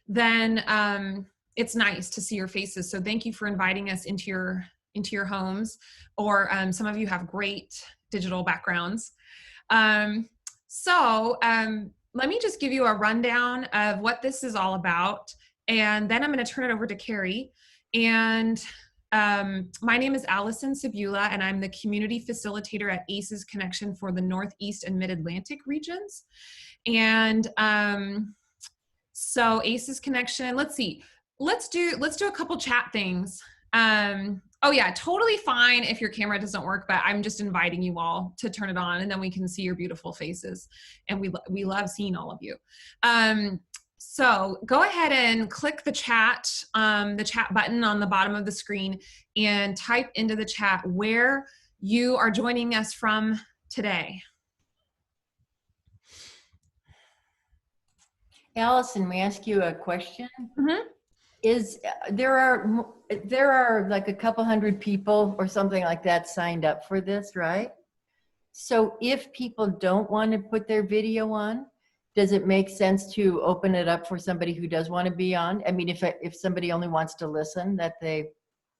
then it's nice to see your faces. So thank you for inviting us into your homes, or some of you have great digital backgrounds. So let me just give you a rundown of what this is all about, and then I'm going to turn it over to Carey. And my name is Allison Cibula, and I'm the community facilitator at ACEs Connection for the Northeast and Mid-Atlantic regions. And so ACEs Connection, let's see, let's do a couple chat things. Oh yeah, totally fine if your camera doesn't work, but I'm just inviting you all to turn it on, and then we can see your beautiful faces, and we love seeing all of you. So go ahead and click the chat button on the bottom of the screen and type into the chat where you are joining us from today. Allison, may I ask you a question? Mm-hmm. There are like a couple hundred people or something like that signed up for this, right? So if people don't want to put their video on, does it make sense to open it up for somebody who does want to be on? I mean, if somebody only wants to listen, that they...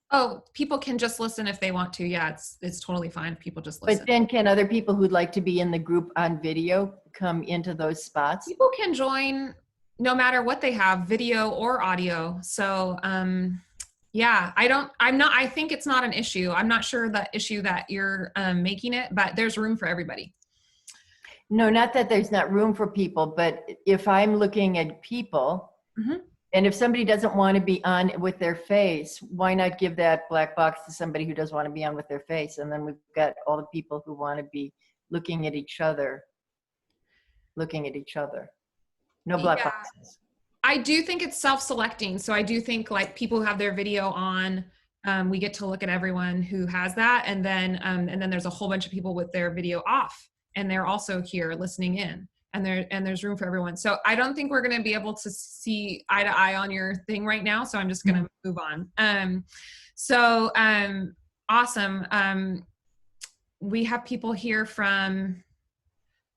Oh, people can just listen if they want to. Yeah, it's totally fine if people just listen. But then can other people who'd like to be in the group on video come into those spots? People can join no matter what they have, video or audio. So yeah, I think it's not an issue. I'm not sure the issue that you're making it, but there's room for everybody. No, not that there's not room for people, but if I'm looking at people, mm-hmm. and if somebody doesn't want to be on with their face, why not give that black box to somebody who does want to be on with their face? And then we've got all the people who want to be looking at each other. No black boxes. I do think it's self-selecting. So I do think like people who have their video on, we get to look at everyone who has that. And then there's a whole bunch of people with their video off, and they're also here listening in, and there's room for everyone. So I don't think we're going to be able to see eye to eye on your thing right now. So I'm just going to move on. Awesome. We have people here from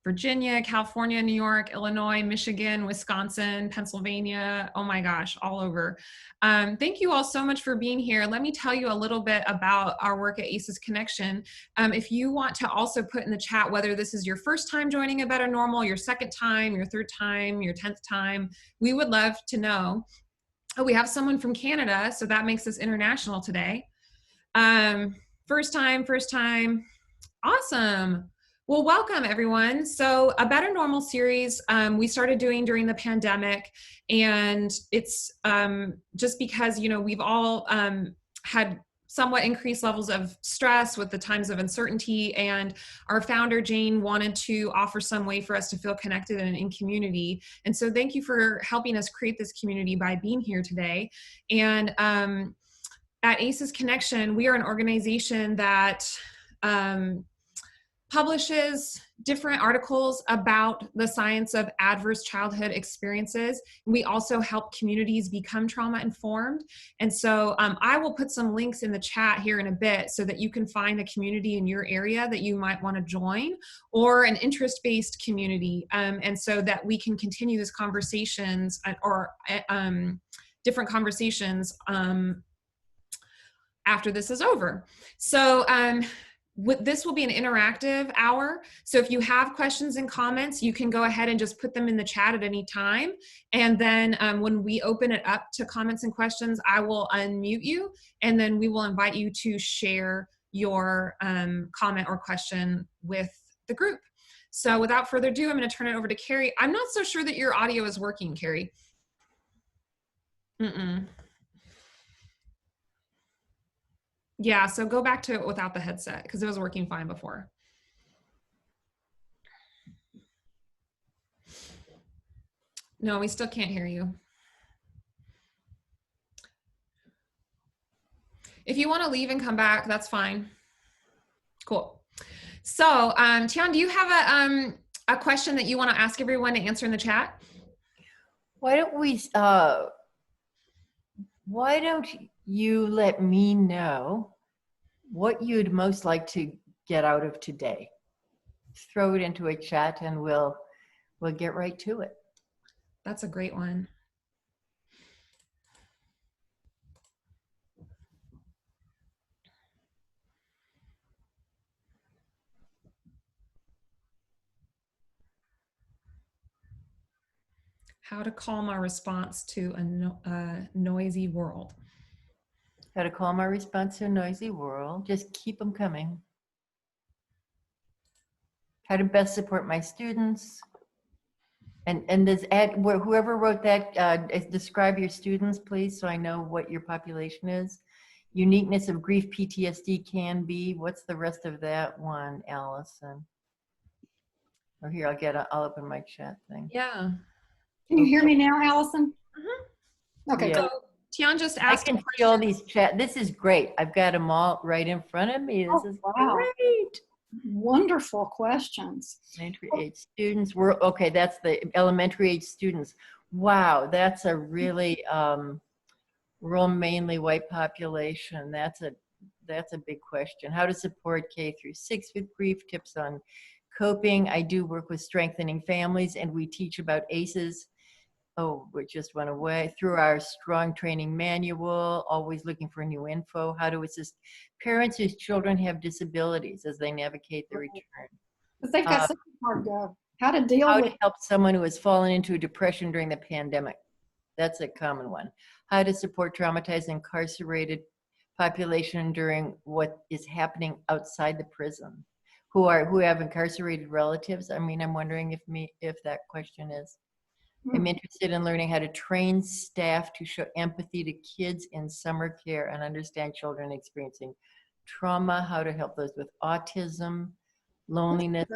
Virginia, California, New York, Illinois, Michigan, Wisconsin, Pennsylvania. Oh my gosh, all over. Thank you all so much for being here. Let me tell you a little bit about our work at ACEs Connection. If you want to also put in the chat whether this is your first time joining A Better Normal, your second time, your third time, your 10th time, we would love to know. Oh, we have someone from Canada, so that makes us international today. First time. Awesome. Well, welcome everyone. So A Better Normal series, we started doing during the pandemic, and it's just because, we've all had somewhat increased levels of stress with the times of uncertainty, and our founder, Jane, wanted to offer some way for us to feel connected and in community. And so thank you for helping us create this community by being here today. And at ACEs Connection, we are an organization that publishes different articles about the science of adverse childhood experiences. We also help communities become trauma informed. And so I will put some links in the chat here in a bit so that you can find a community in your area that you might want to join, or an interest-based community. And so that we can continue these conversations or different conversations after this is over. So this will be an interactive hour. So if you have questions and comments, you can go ahead and just put them in the chat at any time. And then when we open it up to comments and questions, I will unmute you, and then we will invite you to share your comment or question with the group. So without further ado, I'm going to turn it over to Carey. I'm not so sure that your audio is working, Carey. Yeah, so go back to it without the headset, because it was working fine before. No, we still can't hear you. If you want to leave and come back, that's fine. Cool. So, Tian, do you have a question that you want to ask everyone to answer in the chat? Why don't you let me know what you'd most like to get out of today? Throw it into a chat and we'll get right to it. That's a great one. How to calm our response to a noisy world. How to calm our response to a noisy world. Just keep them coming. How to best support my students. And does whoever wrote that, describe your students, please, so I know what your population is. Uniqueness of grief, PTSD can be. What's the rest of that one, Allison? Or here, I'll open my chat thing. Yeah. Can you hear me now, Allison? Okay. Yeah. So Tian just I asked. can see all these chat. This is great. I've got them all right in front of me. This is wow. great. Wonderful questions. Elementary age students. Okay. That's the elementary age students. Wow, that's a really rural, mainly white population. That's a big question. How to support K through 6 with grief, tips on coping. I do work with strengthening families, and we teach about ACEs. Oh, we just went away. Through our strong training manual, always looking for new info. How to assist parents whose children have disabilities as they navigate the return. Because they've got such a hard go. How to deal How with to help someone who has fallen into a depression during the pandemic. That's a common one. How to support traumatized incarcerated population during what is happening outside the prison, who have incarcerated relatives. I mean, I'm wondering if that question is. I'm interested in learning how to train staff to show empathy to kids in summer care and understand children experiencing trauma, how to help those with autism, loneliness.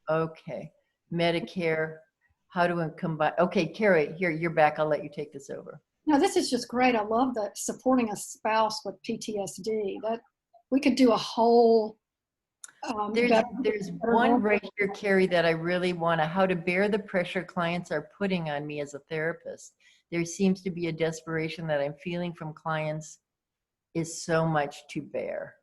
Okay. Medicare, how to combine. Okay, Carey, here, you're back. I'll let you take this over. No, this is just great. I love that supporting a spouse with PTSD. That we could do a whole. There's one right here, Carey, that I really want to, how to bear the pressure clients are putting on me as a therapist. There seems to be a desperation that I'm feeling from clients is so much to bear.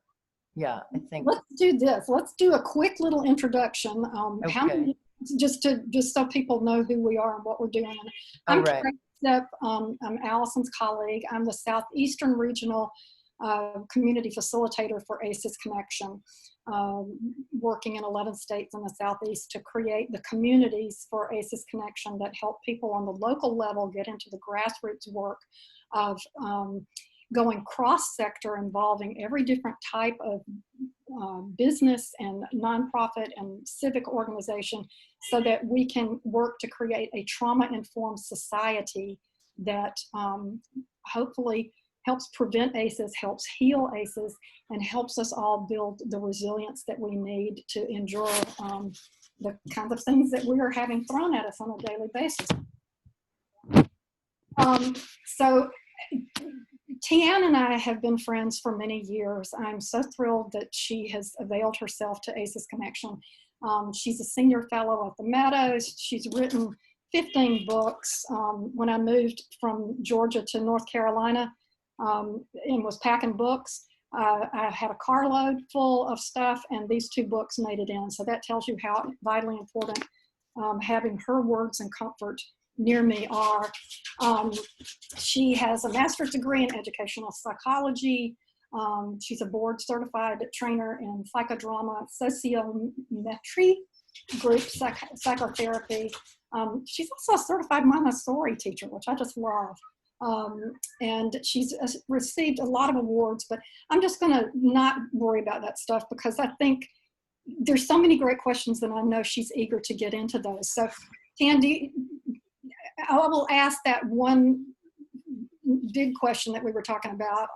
Yeah, I think. Let's do this. Let's do a quick little introduction. Okay. Just so people know who we are and what we're doing. I'm Carey Sipp. I'm Allison's colleague. I'm the Southeastern Regional Community Facilitator for ACEs Connection, working in 11 states in the Southeast to create the communities for ACEs Connection that help people on the local level get into the grassroots work of going cross-sector, involving every different type of business and nonprofit and civic organization, so that we can work to create a trauma-informed society that hopefully helps prevent ACEs, helps heal ACEs, and helps us all build the resilience that we need to endure the kinds of things that we are having thrown at us on a daily basis. So Tian and I have been friends for many years. I'm so thrilled that she has availed herself to ACEs Connection. She's a senior fellow at the Meadows. She's written 15 books. When I moved from Georgia to North Carolina and was packing books, I had a carload full of stuff, and these 2 books made it in. So that tells you how vitally important having her words and comfort near me are. She has a master's degree in educational psychology. She's a board certified trainer in psychodrama, sociometry, group psychotherapy. She's also a certified Montessori teacher, which I just love. And she's received a lot of awards, but I'm just gonna not worry about that stuff, because I think there's so many great questions that I know she's eager to get into those. So Tian, I will ask that one big question that we were talking about,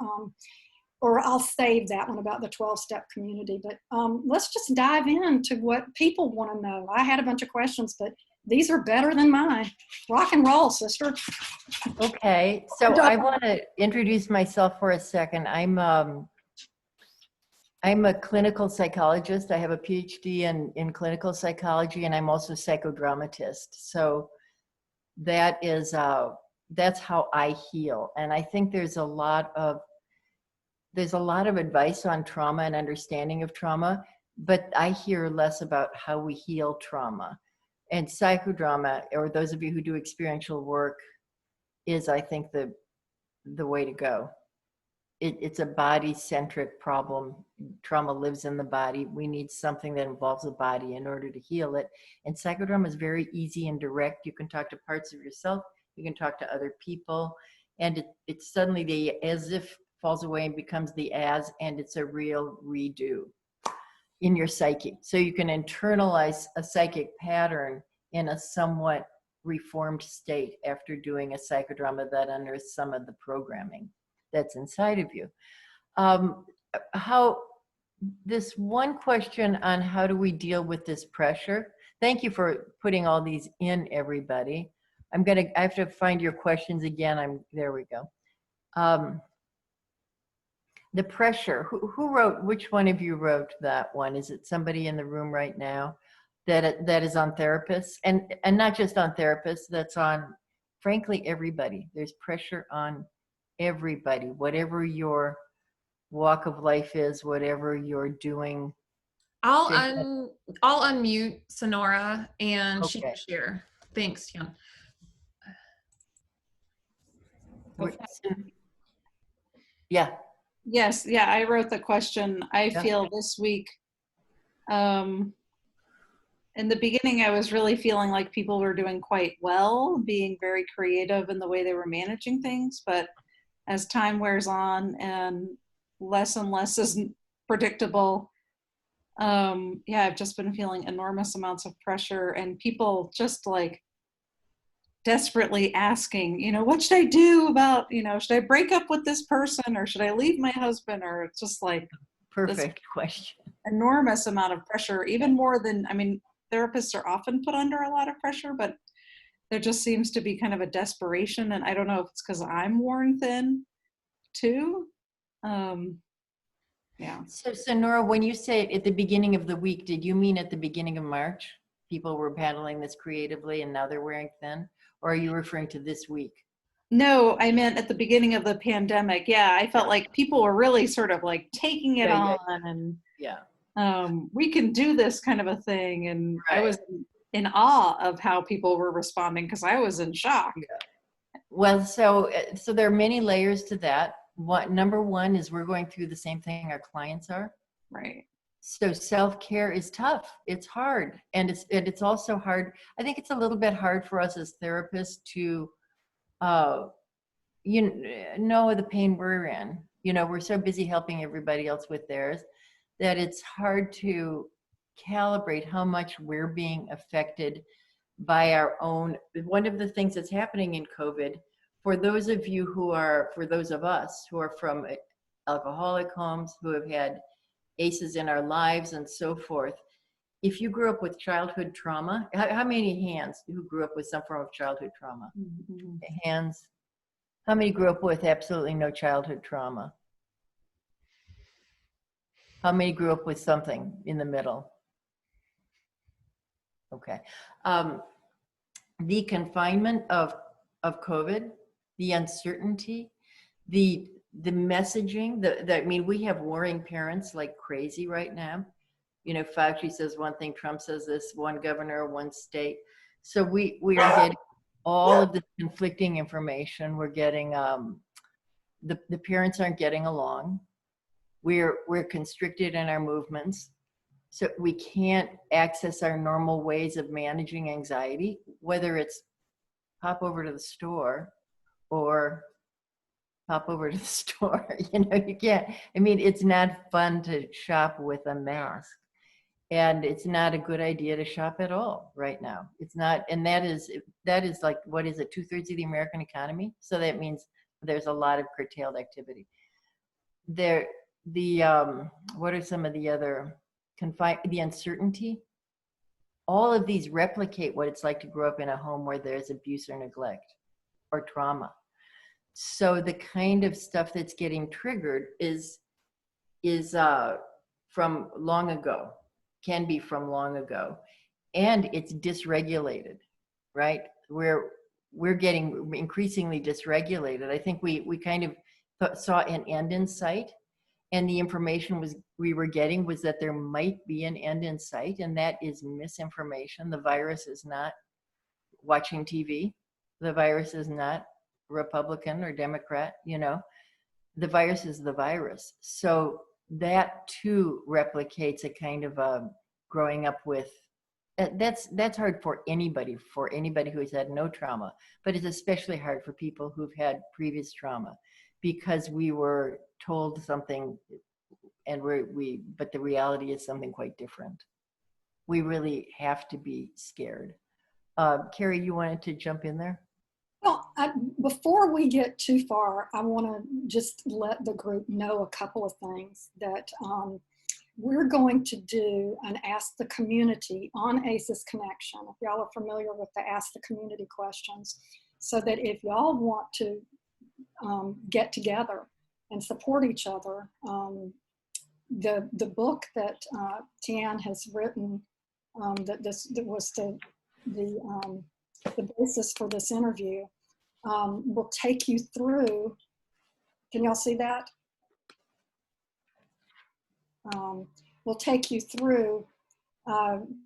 or I'll save that one about the 12-step community. But let's just dive into what people want to know. I had a bunch of questions, but these are better than mine. Rock and roll, sister. Okay, so I want to introduce myself for a second. I'm a clinical psychologist. I have a PhD in clinical psychology, and I'm also a psychodramatist. So that is that's how I heal. And I think there's a lot of advice on trauma and understanding of trauma, but I hear less about how we heal trauma. And psychodrama, or those of you who do experiential work, is, I think, the way to go. it's a body-centric problem. Trauma lives in the body. We need something that involves the body in order to heal it. And psychodrama is very easy and direct. You can talk to parts of yourself. You can talk to other people. And it's suddenly the as if falls away and becomes the as, and it's a real redo in your psyche. So you can internalize a psychic pattern in a somewhat reformed state after doing a psychodrama that unearths some of the programming that's inside of you. How this one question on how do we deal with this pressure? Thank you for putting all these in, everybody. I have to find your questions again. There we go. The pressure, who wrote, which one of you wrote that one? Is it somebody in the room right now that is on therapists? And not just on therapists, that's on, frankly, everybody. There's pressure on everybody, whatever your walk of life is, whatever you're doing. I'll unmute Sonora and she Okay. can share. Thanks, Tian. Yeah. Yes, yeah, I wrote the question. I feel this week, in the beginning, I was really feeling like people were doing quite well, being very creative in the way they were managing things. But as time wears on and less is predictable, yeah, I've just been feeling enormous amounts of pressure and people just like desperately asking, you know, what should I do about, you know, should I break up with this person or should I leave my husband? Or it's just like perfect question. Enormous amount of pressure, even more than, I mean, therapists are often put under a lot of pressure, but there just seems to be kind of a desperation. And I don't know if it's because I'm worn thin too. Yeah. So Sonora, when you say at the beginning of the week, did you mean at the beginning of March? People were handling this creatively and now they're wearing thin? Or are you referring to this week? No, I meant at the beginning of the pandemic. Yeah, I felt like people were really sort of like taking it on and we can do this kind of a thing. And I was in awe of how people were responding because I was in shock. Well, so there are many layers to that. Number one is we're going through the same thing our clients are. Right. So self-care is tough. It's hard. And it's also hard. I think it's a little bit hard for us as therapists to, know the pain we're in. You know, we're so busy helping everybody else with theirs that it's hard to calibrate how much we're being affected by our own. One of the things that's happening in COVID, for those of us who are from alcoholic homes, who have had ACEs in our lives and so forth, if you grew up with childhood trauma, how many hands who grew up with some form of childhood trauma? Mm-hmm. Hands. How many grew up with absolutely no childhood trauma? How many grew up with something in the middle? Okay. The confinement of COVID, the uncertainty, the messaging, I mean, we have warring parents like crazy right now. You know, Fauci says one thing, Trump says this, one governor, one state. So we are getting all of this conflicting information. We're getting, the parents aren't getting along. We're constricted in our movements. So we can't access our normal ways of managing anxiety, whether it's pop over to the store or pop over to the store. You know, you can't, I mean, it's not fun to shop with a mask. And it's not a good idea to shop at all right now. It's not, and that is like, what is it, 2/3 of the American economy? So that means there's a lot of curtailed activity. What are some of the other the uncertainty? All of these replicate what it's like to grow up in a home where there's abuse or neglect or trauma. So the kind of stuff that's getting triggered is from long ago, can be from long ago, and it's dysregulated, right? We're getting increasingly dysregulated. I think we kind of saw an end in sight, and the information we were getting was that there might be an end in sight, and that is misinformation. The virus is not watching TV. The virus is not Republican or Democrat, you know. the virus is the virus. So that too replicates a kind of growing up with, that's hard for anybody who has had no trauma, but it's especially hard for people who've had previous trauma, because we were told something and but the reality is something quite different. We really have to be scared. Carey, you wanted to jump in there? Well, before we get too far, I want to just let the group know a couple of things that we're going to do an Ask the Community on ACEs Connection. If y'all are familiar with the Ask the Community questions, so that if y'all want to get together and support each other, the book that Tian has written, that was the basis for this interview, will take you through, can y'all see that? Will take you through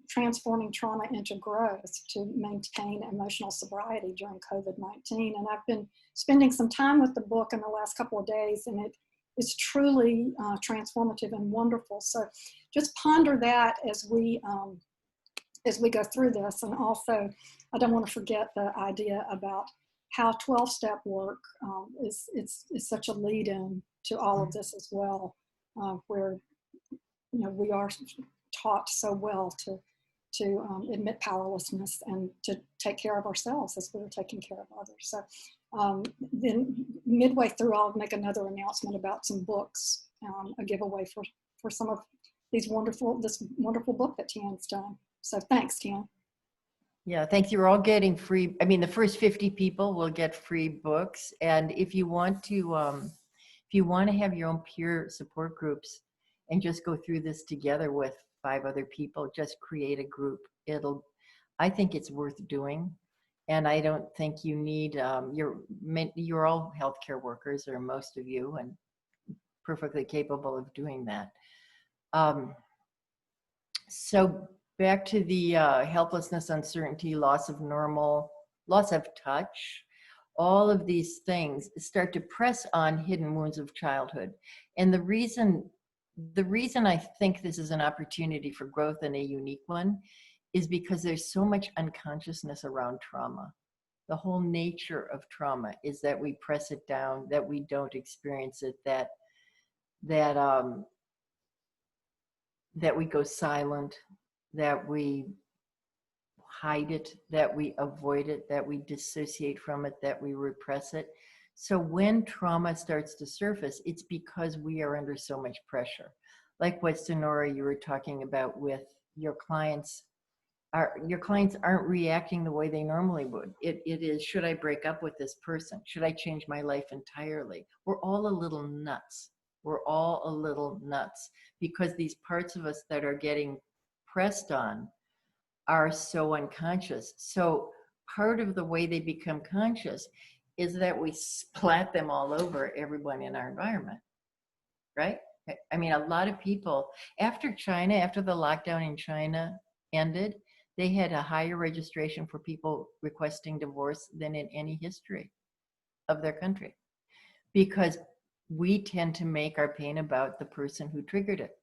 transforming trauma into growth to maintain emotional sobriety during COVID-19. And I've been spending some time with the book in the last couple of days, and it is truly transformative and wonderful. So just ponder that as we go through this. And also, I don't want to forget the idea about how 12-step work is such a lead-in to all of this as well, where we are taught so well to admit powerlessness and to take care of ourselves as we're taking care of others. So then midway through, I'll make another announcement about some books, a giveaway for some of this wonderful book that Tian's done. So thanks, Tian. Yeah, thanks. You're all getting free. I mean, the first 50 people will get free books. And if you want to have your own peer support groups and just go through this together with 5 other people, just create a group. I think it's worth doing. And I don't think you need, you're all healthcare workers, or most of you, and perfectly capable of doing that. So back to the helplessness, uncertainty, loss of normal, loss of touch, all of these things start to press on hidden wounds of childhood. And the reason I think this is an opportunity for growth and a unique one is because there's so much unconsciousness around trauma. The whole nature of trauma is that we press it down, that we don't experience it, that we go silent, that we hide it, that we avoid it, that we dissociate from it, that we repress it. So when trauma starts to surface, it's because we are under so much pressure. Like what Sonora, you were talking about with your clients. Your clients aren't reacting the way they normally would. It is, should I break up with this person? Should I change my life entirely? We're all a little nuts. We're all a little nuts because these parts of us that are getting pressed on are so unconscious. So part of the way they become conscious is that we splat them all over everyone in our environment, right? I mean, a lot of people, after the lockdown in China ended, they had a higher registration for people requesting divorce than in any history of their country, because we tend to make our pain about the person who triggered it.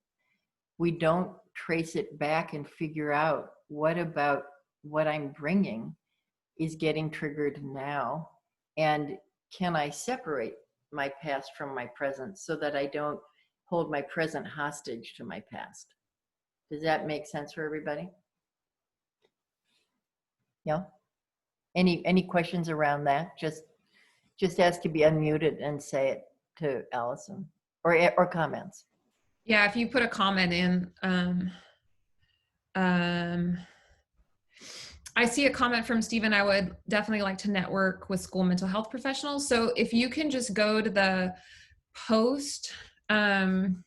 We don't trace it back and figure out what about what I'm bringing is getting triggered now, and can I separate my past from my present so that I don't hold my present hostage to my past. Does that make sense for everybody? Yeah. Any questions around that? Just ask to be unmuted and say it to Allison, or comments. Yeah, if you put a comment in, I see a comment from Stephen. I would definitely like to network with school mental health professionals. So if you can just go to the post, and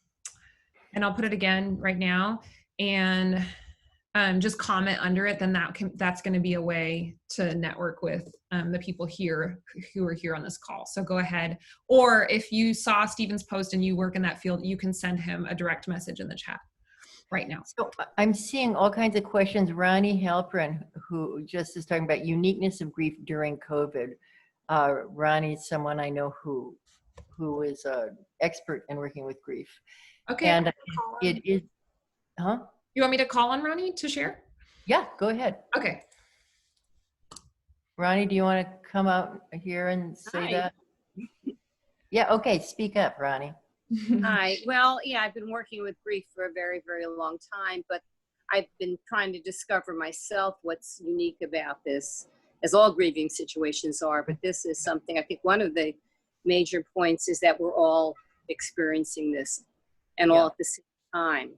I'll put it again right now, and just comment under it, then that's going to be a way to network with the people here who are here on this call. So go ahead. Or if you saw Stephen's post and you work in that field, you can send him a direct message in the chat right now. So I'm seeing all kinds of questions. Ronnie Halpern, who just is talking about uniqueness of grief during COVID. Ronnie's someone I know who who is an expert in working with grief. Okay. And it is, huh? You want me to call on Ronnie to share? Yeah, go ahead. Okay. Ronnie, do you want to come out here and say Hi. that? Yeah, okay, speak up, Ronnie. Hi. Well, yeah, I've been working with grief for a very, very long time, but I've been trying to discover myself what's unique about this, as all grieving situations are. But this is something, I think one of the major points is that we're all experiencing this and all at the same time.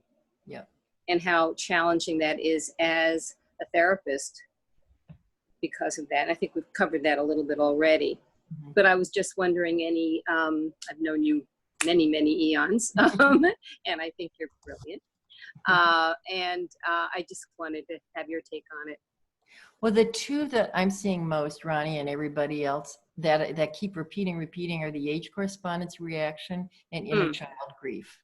Yeah. And how challenging that is as a therapist because of that. And I think we've covered that a little bit already. Mhm. But I was just wondering I've known you many, many eons, and I think you're brilliant. I just wanted to have your take on it. Well, the two that I'm seeing most, Ronnie and everybody else, that keep repeating are the age correspondence reaction and inner child grief.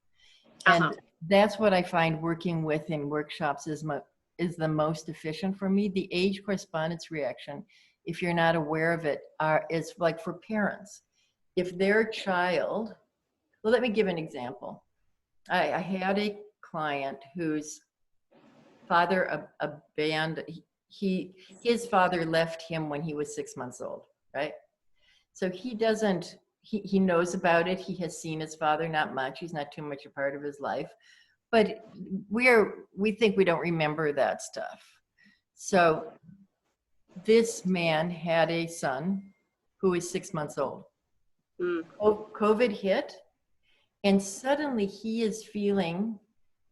And that's what I find working with in workshops is the most efficient for me. The age correspondence reaction, if you're not aware of it, is like for parents. If their child, well, let me give an example. I had a client whose father abandoned, his father left him when he was 6 months old, right? So he knows about it. He has seen his father, not much. He's not too much a part of his life. But we think we don't remember that stuff. So this man had a son who is 6 months old. COVID hit, and suddenly he is feeling,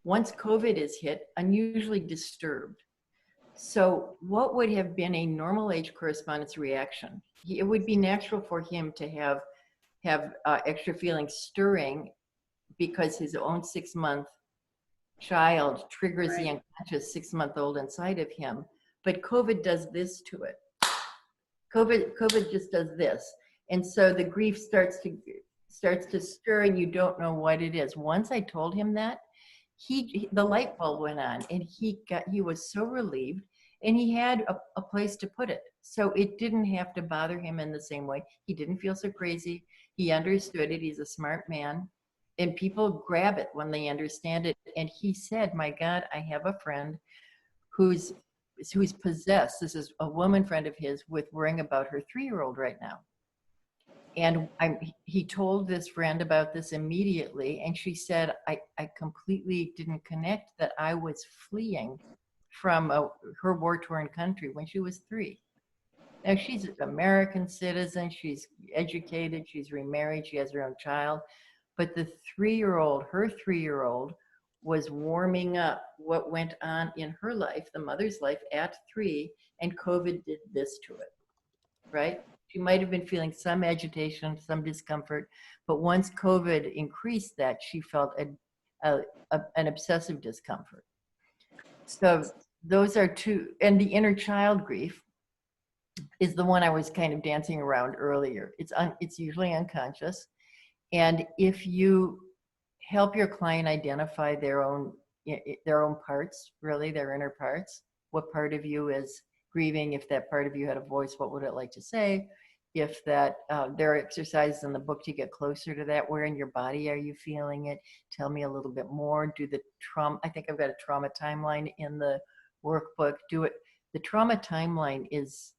once COVID is hit, unusually disturbed. So what would have been a normal age correspondence reaction? It would be natural for him to have extra feelings stirring because his own 6 month child triggers the unconscious 6 month old inside of him. But COVID does this to it. COVID just does this. And so the grief starts to stir and you don't know what it is. Once I told him that, the light bulb went on and he was so relieved, and he had a place to put it. So it didn't have to bother him in the same way. He didn't feel so crazy. He understood it. He's a smart man. And people grab it when they understand it. And he said, my God, I have a friend who's possessed. This is a woman friend of his with worrying about her 3-year-old right now. And he told this friend about this immediately. And she said, I completely didn't connect that I was fleeing from her war-torn country when she was 3. Now she's an American citizen. She's educated. She's remarried. She has her own child. But the 3-year-old, her 3-year-old, was warming up what went on in her life, the mother's life at 3, and COVID did this to it, right? She might have been feeling some agitation, some discomfort, but once COVID increased that, she felt an obsessive discomfort. So those are two, and the inner child grief is the one I was kind of dancing around earlier. It's usually unconscious. And if you help your client identify their own parts, really their inner parts, what part of you is grieving? If that part of you had a voice, what would it like to say? If that, there are exercises in the book to get closer to that. Where in your body are you feeling it? Tell me a little bit more. Do the trauma, I think I've got a trauma timeline in the workbook. Do it. The trauma timeline is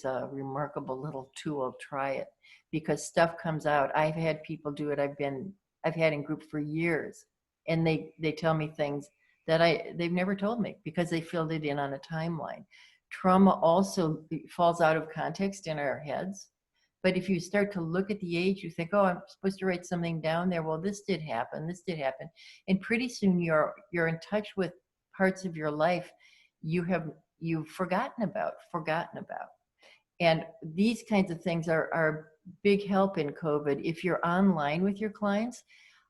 a remarkable little tool. Try it, because stuff comes out. I've had people do it. I've had in group for years, and they tell me things that they've never told me because they filled it in on a timeline. Trauma also falls out of context in our heads. But if you start to look at the age, you think, oh, I'm supposed to write something down there. Well, this did happen. This did happen. And pretty soon you're in touch with parts of your life you've forgotten about. And these kinds of things are big help in COVID. If you're online with your clients,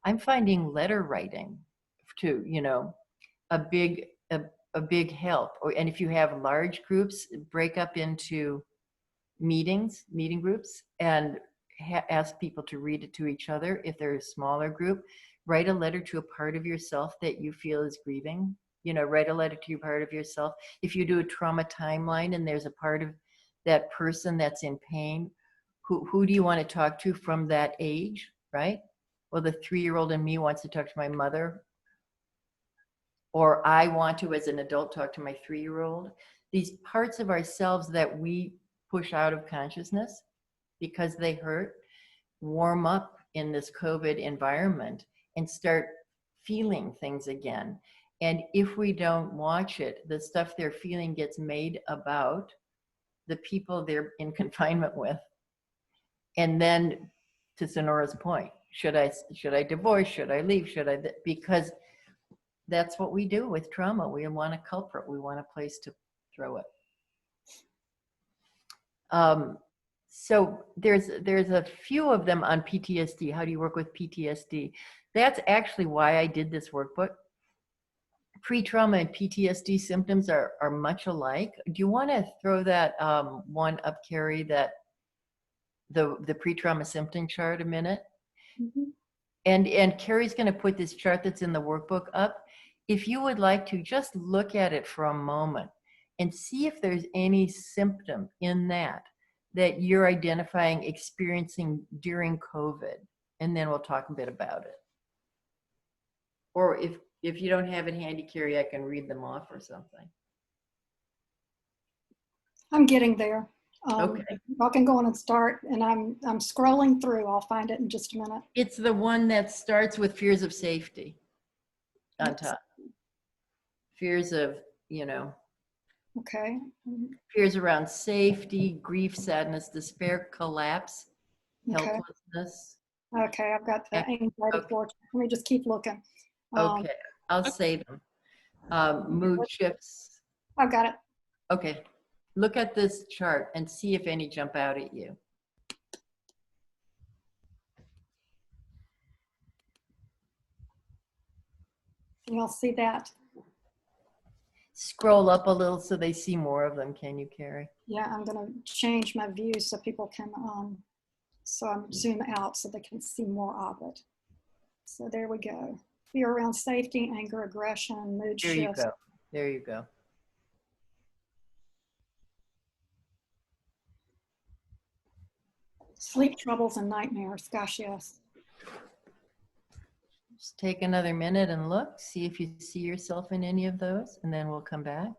I'm finding letter writing to, a big help. And if you have large groups, break up into meeting groups and ask people to read it to each other. If they're a smaller group, write a letter to a part of yourself that you feel is grieving. Write a letter to your part of yourself. If you do a trauma timeline and there's a part of that person that's in pain who do you want to talk to from that age, right? Well, the 3-year-old in me wants to talk to my mother, or I want to, as an adult, talk to my 3-year-old. These parts of ourselves that we push out of consciousness because they hurt, warm up in this COVID environment and start feeling things again. And if we don't watch it, the stuff they're feeling gets made about the people they're in confinement with. And then, to Sonora's point, should I divorce? Should I leave? Because that's what we do with trauma. We want a culprit. We want a place to throw it. So there's a few of them on PTSD. How do you work with PTSD? That's actually why I did this workbook. Pre-trauma and PTSD symptoms are much alike. Do you want to throw that one up, Carey, that the pre-trauma symptom chart a minute? Mm-hmm. And Carey's going to put this chart that's in the workbook up. If you would like to, just look at it for a moment and see if there's any symptom in that you're identifying, experiencing during COVID, and then we'll talk a bit about it. Or if you don't have it handy, Carey, I can read them off or something. I'm getting there. Okay. I can go on and start, and I'm scrolling through. I'll find it in just a minute. It's the one that starts with fears of safety on top. Fears of, Okay. fears around safety, grief, sadness, despair, collapse, Okay. helplessness. Okay, I've got the anxiety for. Let me just keep looking. Okay, I'll say them. Mood shifts. I've got it. Okay, look at this chart and see if any jump out at you. You'll see that. Scroll up a little so they see more of them. Can you, Carey? Yeah, I'm going to change my view so people can, so I'm zoom out so they can see more of it. So there we go. Fear around safety, anger, aggression, mood There shifts. you go. There you go. Sleep troubles and nightmares. Gosh, yes. Just take another minute and look, see if you see yourself in any of those, and then we'll come back.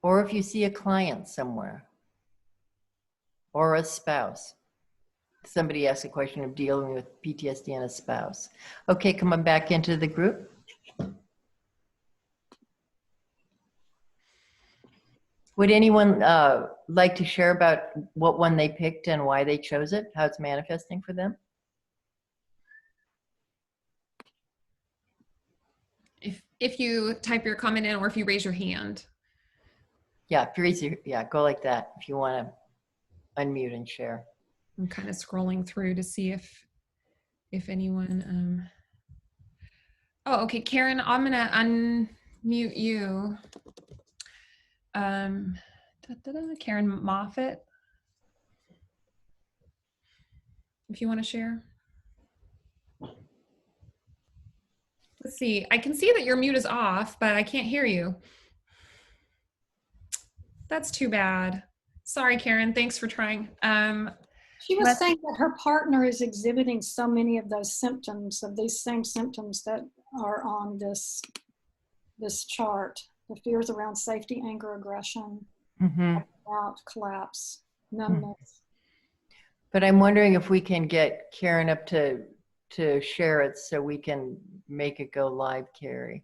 Or if you see a client somewhere, or a spouse. Somebody asked a question of dealing with PTSD and a spouse. Okay, come on back into the group. Would anyone like to share about what one they picked and why they chose it, how it's manifesting for them? If you type your comment in or if you raise your hand. Yeah, go like that if you want to unmute and share. I'm kind of scrolling through to see if anyone, oh, okay, Karen, I'm gonna unmute you. Karen Moffitt, if you want to share. Let's see, I can see that your mute is off, but I can't hear you. That's too bad. Sorry, Karen, thanks for trying. She was saying that her partner is exhibiting so many of those symptoms, of these same symptoms that are on this chart. The fears around safety, anger, aggression, doubt, collapse, numbness. But I'm wondering if we can get Karen up to share it so we can make it go live, Carey.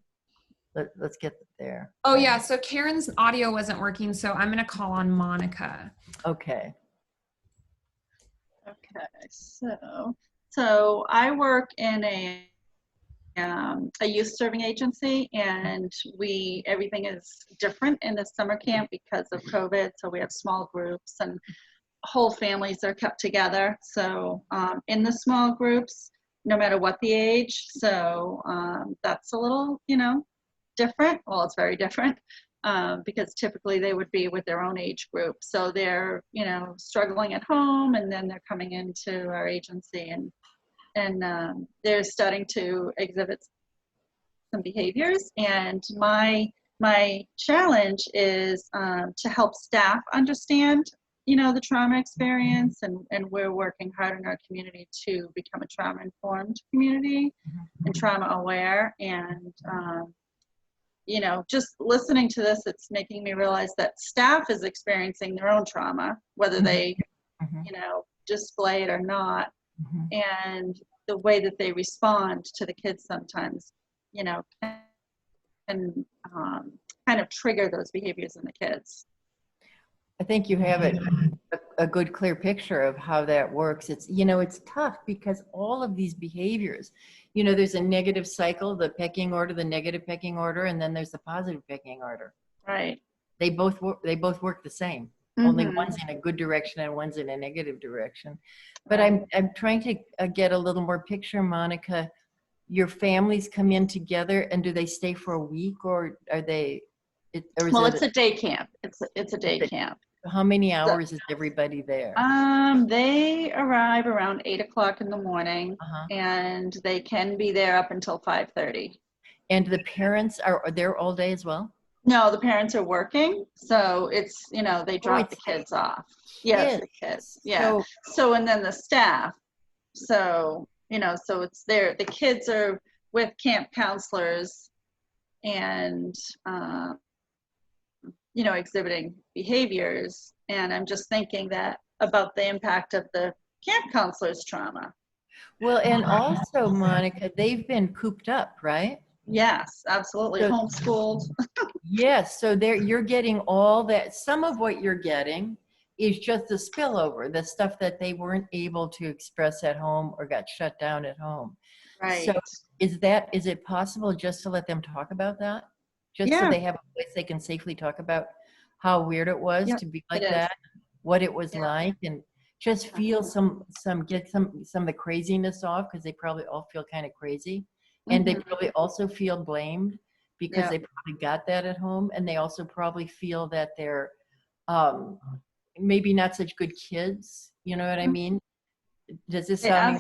Let's get there. Oh yeah, so Karen's audio wasn't working, so I'm gonna call on Monica. Okay. Okay, so I work in a youth serving agency, and everything is different in the summer camp because of COVID. So we have small groups and whole families are kept together. So in the small groups, no matter what the age, so that's a little, different. Well, it's very different. Because typically they would be with their own age group. So they're, struggling at home, and then they're coming into our agency and they're starting to exhibit some behaviors. And my my challenge is to help staff understand, the trauma experience, and we're working hard in our community to become a trauma-informed community and trauma-aware. And, just listening to this, it's making me realize that staff is experiencing their own trauma, whether they, display it or not. And the way that they respond to the kids sometimes, can kind of trigger those behaviors in the kids. I think you have a good clear picture of how that works. It's, it's tough because all of these behaviors, there's a negative cycle, the pecking order, the negative pecking order, and then there's the positive pecking order. Right. They both work the same. Only one's in a good direction and one's in a negative direction. But I'm trying to get a little more picture, Monica. Your families come in together, and do they stay for a week, or are they? It's a day camp. It's a day camp. How many hours is everybody there? They arrive around 8 o'clock in the morning, and they can be there up until 5:30. And the parents are there all day as well? No, the parents are working, so it's, they drop the kids off. Yes, the kids. Yeah. So and then the staff. So, so it's there. The kids are with camp counselors and, exhibiting behaviors. And I'm just thinking that about the impact of the camp counselors' trauma. Well, and also, Monica, they've been cooped up, right? Yes, absolutely. So, homeschooled. Yes. So you're getting all that. Some of what you're getting is just the spillover, the stuff that they weren't able to express at home or got shut down at home. Right. So is it possible just to let them talk about that? Just so they have a place they can safely talk about how weird it was to be like that, what it was like, and just feel get some of the craziness off, because they probably all feel kind of crazy. And they probably also feel blamed because they probably got that at home. And they also probably feel that they're maybe not such good kids. You know what I mean? Does this sound?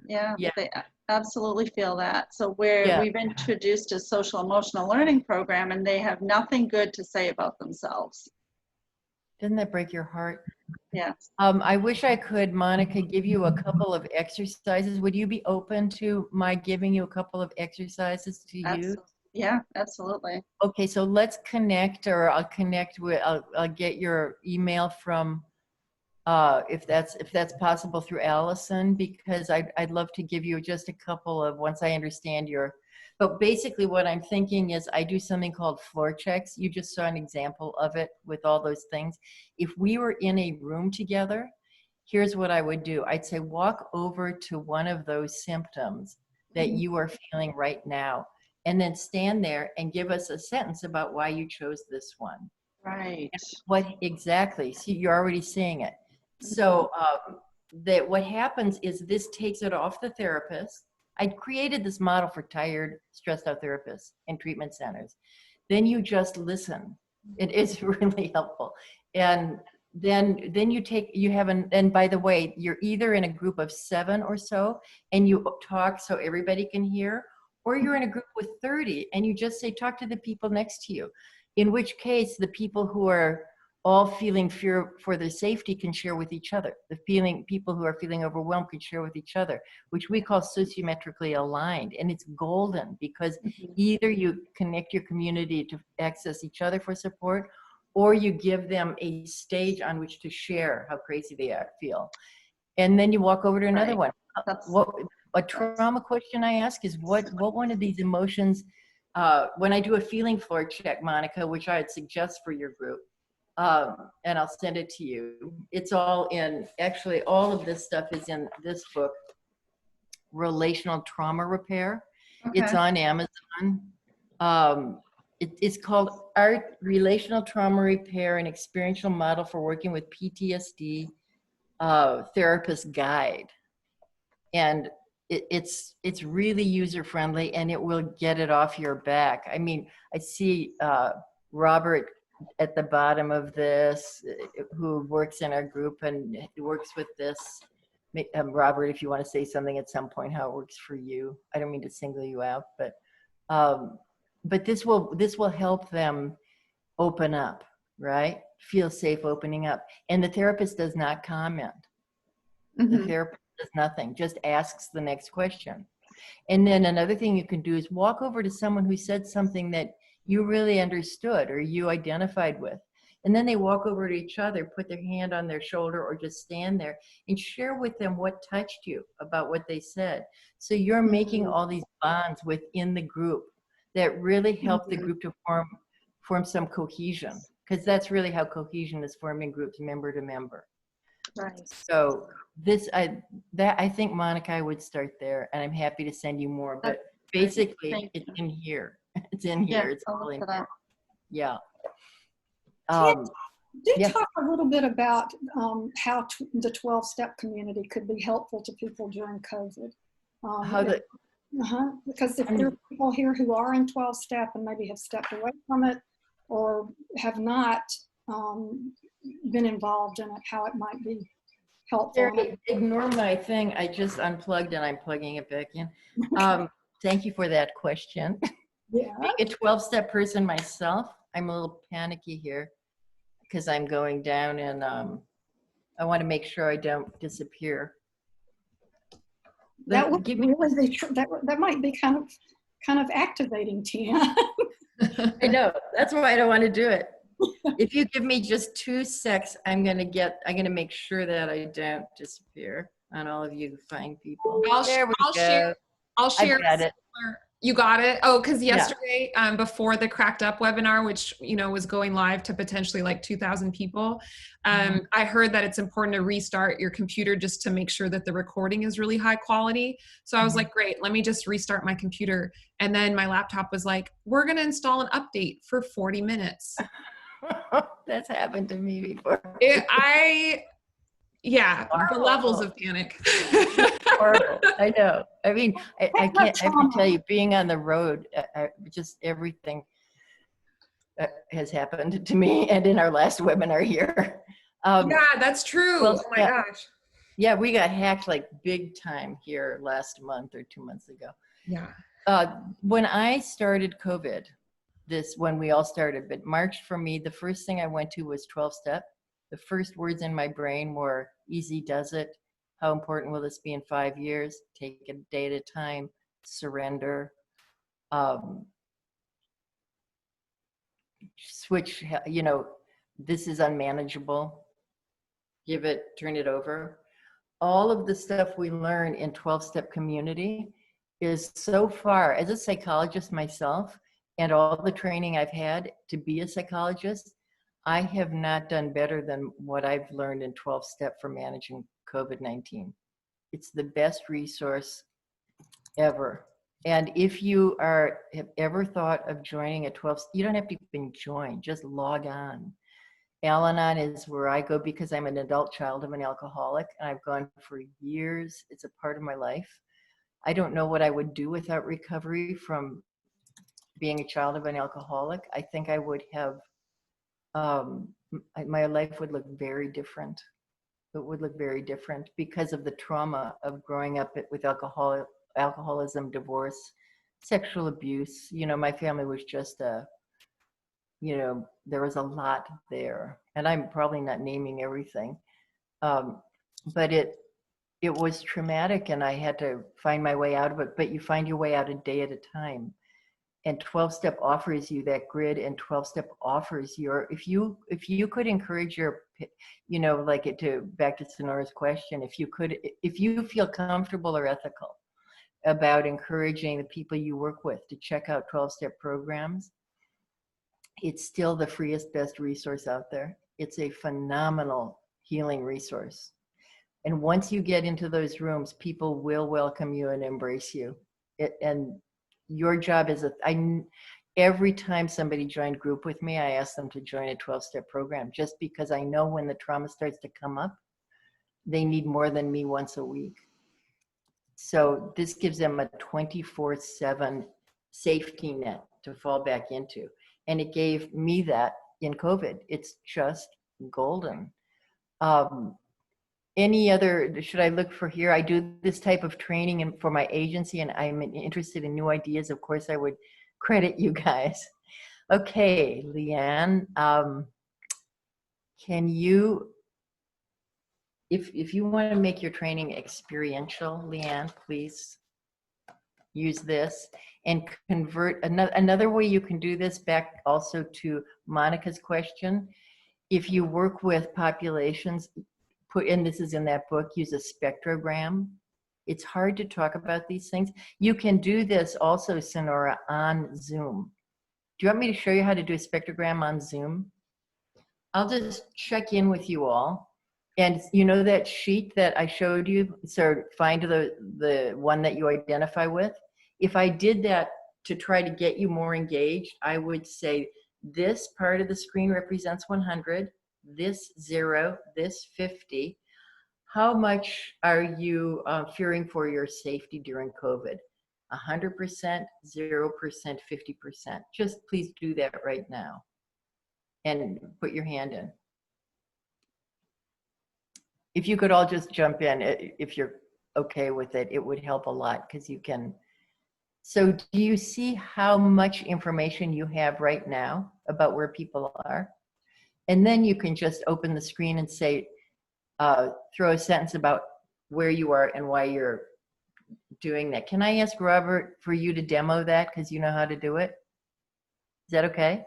They absolutely feel that. So we've introduced a social emotional learning program, and they have nothing good to say about themselves. Doesn't that break your heart? Yes. I wish I could, Monica, give you a couple of exercises. Would you be open to my giving you a couple of exercises to use? Yeah, absolutely. Okay, so let's connect, or I'll connect with, I'll get your email from, if that's possible, through Allison, because I'd love to give you just a couple of, once I understand but basically what I'm thinking is I do something called floor checks. You just saw an example of it with all those things. If we were in a room together, here's what I would do. I'd say, walk over to one of those symptoms that you are feeling right now, and then stand there and give us a sentence about why you chose this one. Right. What exactly? See, you're already seeing it. So that what happens is this takes it off the therapist. I created this model for tired, stressed out therapists in treatment centers. Then you just listen. It is really helpful. And then and by the way, you're either in a group of 7 or so, and you talk so everybody can hear, or you're in a group with 30 and you just say, talk to the people next to you. In which case, the people who are all feeling fear for their safety can share with each other. People who are feeling overwhelmed can share with each other, which we call sociometrically aligned. And it's golden, because either you connect your community to access each other for support, or you give them a stage on which to share how crazy they feel. And then you walk over to another one. A trauma question I ask is, what one of these emotions, when I do a feeling floor check, Monica, which I'd suggest for your group, and I'll send it to you. It's all actually all of this stuff is in this book, Relational Trauma Repair. Okay. It's on Amazon. It's called Relational Trauma Repair, an Experiential Model for Working with PTSD, Therapist Guide. And it's really user-friendly, and it will get it off your back. I mean, I see Robert at the bottom of this, who works in our group and works with this. Robert, if you want to say something at some point, how it works for you. I don't mean to single you out, but but this will help them open up, right? Feel safe opening up. And the therapist does not comment. The therapist does nothing, just asks the next question. And then another thing you can do is walk over to someone who said something that you really understood or you identified with. And then they walk over to each other, put their hand on their shoulder or just stand there and share with them what touched you about what they said. So you're making all these bonds within the group that really help the group to form some cohesion, because that's really how cohesion is formed in groups, member to member. Right. So I think, Monica, I would start there, and I'm happy to send you more, but basically it's in here. It's in here. Yeah, It's I'll all in look it here. up. Yeah. Do Yeah. talk a little bit about how the 12-step community could be helpful to people during COVID. Because if there are people here who are in 12-step and maybe have stepped away from it or have not been involved in it, how it might be helpful. Carey, ignore my thing. I just unplugged and I'm plugging it back in. Thank you for that question. Yeah. Being a 12-step person myself, I'm a little panicky here because I'm going down and I want to make sure I don't disappear. That would really be that might be kind of activating, Tian. I know. That's why I don't want to do it. If you give me just 2 secs, I'm gonna make sure that I don't disappear on all of you fine people. I'll share. I got it. You got it? Oh, because yesterday, before the Cracked Up webinar, which, was going live to potentially like 2,000 people, I heard that it's important to restart your computer just to make sure that the recording is really high quality. So I was like, great, let me just restart my computer. And then my laptop was like, we're going to install an update for 40 minutes. That's happened to me before. The levels of panic. Horrible. I know. I mean, I can't. I have to tell you, being on the road, just everything has happened to me, and in our last webinar here. Yeah, that's true. Well, oh my gosh. Yeah, we got hacked like big time here last month or 2 months ago. Yeah. When I started COVID, when we all started, but March for me, the first thing I went to was 12-step. The first words in my brain were easy does it. How important will this be in 5 years? Take a day at a time, surrender, switch, this is unmanageable. Turn it over. All of the stuff we learn in 12-step community is so far, as a psychologist myself, and all the training I've had to be a psychologist, I have not done better than what I've learned in 12-step for managing COVID-19. It's the best resource ever. And if you have ever thought of joining a 12, you don't have to even join, just log on. Al-Anon is where I go because I'm an adult child of an alcoholic, and I've gone for years. It's a part of my life. I don't know what I would do without recovery from being a child of an alcoholic. I think I would have, my life would look very different. It would look very different because of the trauma of growing up with alcoholism, divorce, sexual abuse. My family was just there was a lot there, and I'm probably not naming everything, but it was traumatic, and I had to find my way out of it. But you find your way out a day at a time. And 12-step offers you that grid, and 12-step offers if you could encourage your, back to Sonora's question, if you feel comfortable or ethical about encouraging the people you work with to check out 12-step programs, it's still the freest, best resource out there. It's a phenomenal healing resource. And once you get into those rooms, people will welcome you and embrace you. And your job is every time somebody joined group with me, I ask them to join a 12-step program, just because I know when the trauma starts to come up, they need more than me once a week. So this gives them a 24/7 safety net to fall back into. And it gave me that in COVID. It's just golden. Any other, should I look for here? I do this type of training for my agency, and I'm interested in new ideas. Of course, I would credit you guys. Okay, Leanne, can you, if you want to make your training experiential, Leanne, please use this and convert. Another way you can do this, back also to Monica's question, if you work with populations, and this is in that book, use a spectrogram. It's hard to talk about these things. You can do this also, Sonora, on Zoom. Do you want me to show you how to do a spectrogram on Zoom? I'll just check in with you all. And you know that sheet that I showed you? So find the one that you identify with. If I did that to try to get you more engaged, I would say this part of the screen represents 100, this 0, this 50. How much are you fearing for your safety during COVID? 100%, 0%, 50%. Just please do that right now. And put your hand in. If you could all just jump in, if you're okay with it, it would help a lot because you can. So do you see how much information you have right now about where people are? And then you can just open the screen and say, throw a sentence about where you are and why you're doing that. Can I ask Robert for you to demo that because you know how to do it? Is that okay?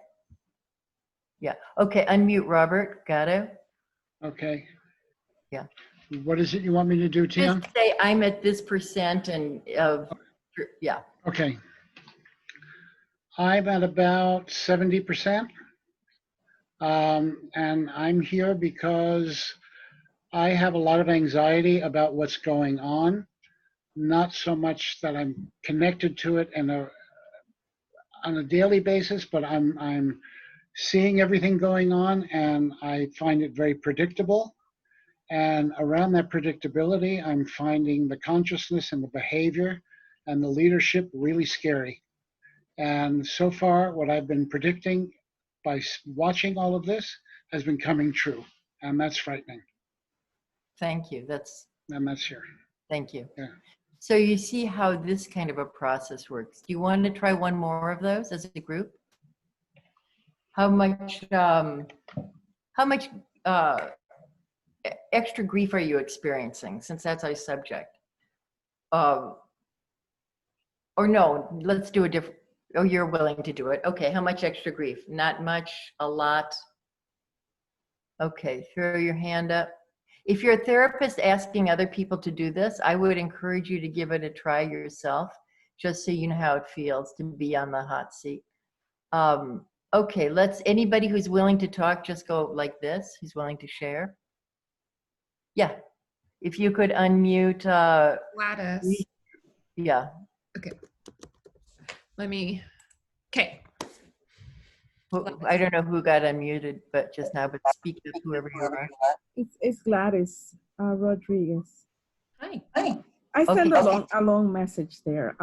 Yeah. Okay, unmute Robert. Got it? Okay. Yeah. What is it you want me to do, Tian? Just say I'm at this percent and yeah. Okay. I'm at about 70%. And I'm here because I have a lot of anxiety about what's going on. Not so much that I'm connected to it on a daily basis, but I'm seeing everything going on and I find it very predictable. And around that predictability, I'm finding the consciousness and the behavior and the leadership really scary. And so far, what I've been predicting by watching all of this has been coming true. And that's frightening. Thank you. And that's here. Thank you. Yeah. So you see how this kind of a process works. Do you want to try one more of those as a group? How much extra grief are you experiencing, since that's our subject? Or no, let's do a different, oh, you're willing to do it. Okay, how much extra grief? Not much, a lot? Okay, throw your hand up. If you're a therapist asking other people to do this, I would encourage you to give it a try yourself, just so you know how it feels to be on the hot seat. Okay, anybody who's willing to talk, just go like this, who's willing to share. Yeah, if you could unmute. Gladys. Yeah. Okay. Okay. I don't know who got unmuted, but just now, but speak up, whoever you are. It's Gladys Rodriguez. Hi. I sent a long message there.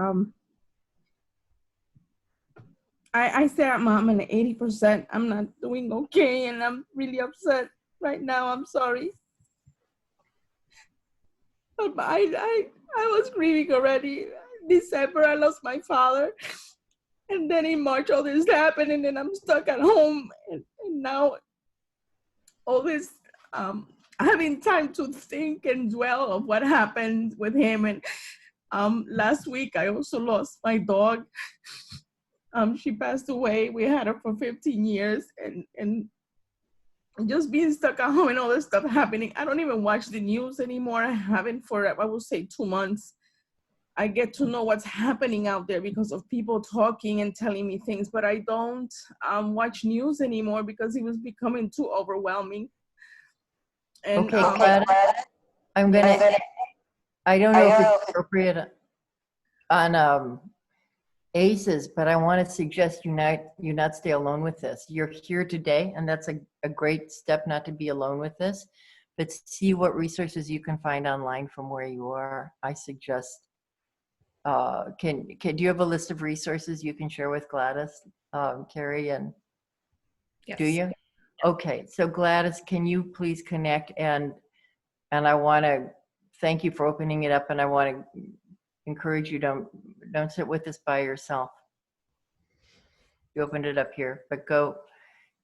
I said I'm at 80%. I'm not doing okay, and I'm really upset right now. I'm sorry. But I was grieving already. In December, I lost my father. And then in March, all this happened, and then I'm stuck at home. And now all this, having time to think and dwell of what happened with him. And last week, I also lost my dog. She passed away. We had her for 15 years. And just being stuck at home and all this stuff happening. I don't even watch the news anymore. I haven't for, I would say, 2 months. I get to know what's happening out there because of people talking and telling me things, but I don't watch news anymore because it was becoming too overwhelming. And, okay, I'm gonna, I don't know if it's appropriate on ACEs, but I want to suggest you not stay alone with this. You're here today, and that's a great step not to be alone with this, but see what resources you can find online from where you are. I suggest, do you have a list of resources you can share with Gladys, Carey, and Yes. Do you? Okay, so Gladys, can you please connect, and I want to thank you for opening it up, and I want to encourage you, don't sit with this by yourself. You opened it up here, but go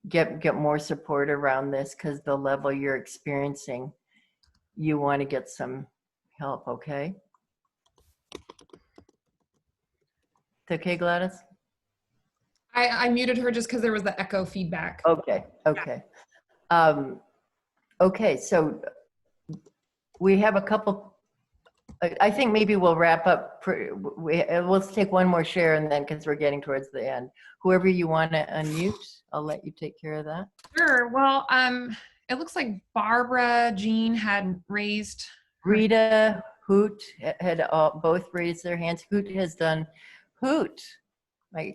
get more support around this, because the level you're experiencing, you want to get some help, okay? It's okay, Gladys? I muted her just because there was the echo feedback. Okay, okay. Okay, so we have a couple, I think maybe we'll wrap up. We'll take one more share and then, because we're getting towards the end. Whoever you want to unmute, I'll let you take care of that. Sure. Well, it looks like Barbara Jean had raised. Rita, Hoot had both raised their hands. Hoot has done. Hoot,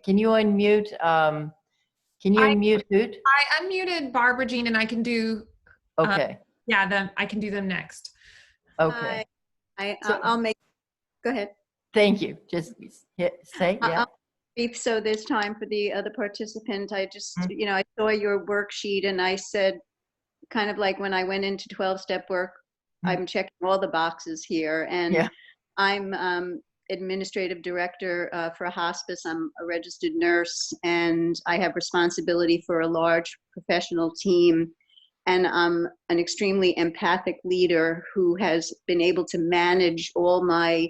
can you unmute? Unmute Hoot? I unmuted Barbara Jean, and I can do. Okay. I can do them next. Okay. I'll make. Go ahead. Thank you. Just say yeah. Brief, so there's time for the other participant. I just, I saw your worksheet, and I said, kind of like when I went into 12-step work, I'm checking all the boxes here, and I'm administrative director for a hospice. I'm a registered nurse, and I have responsibility for a large professional team. And I'm an extremely empathic leader who has been able to manage all my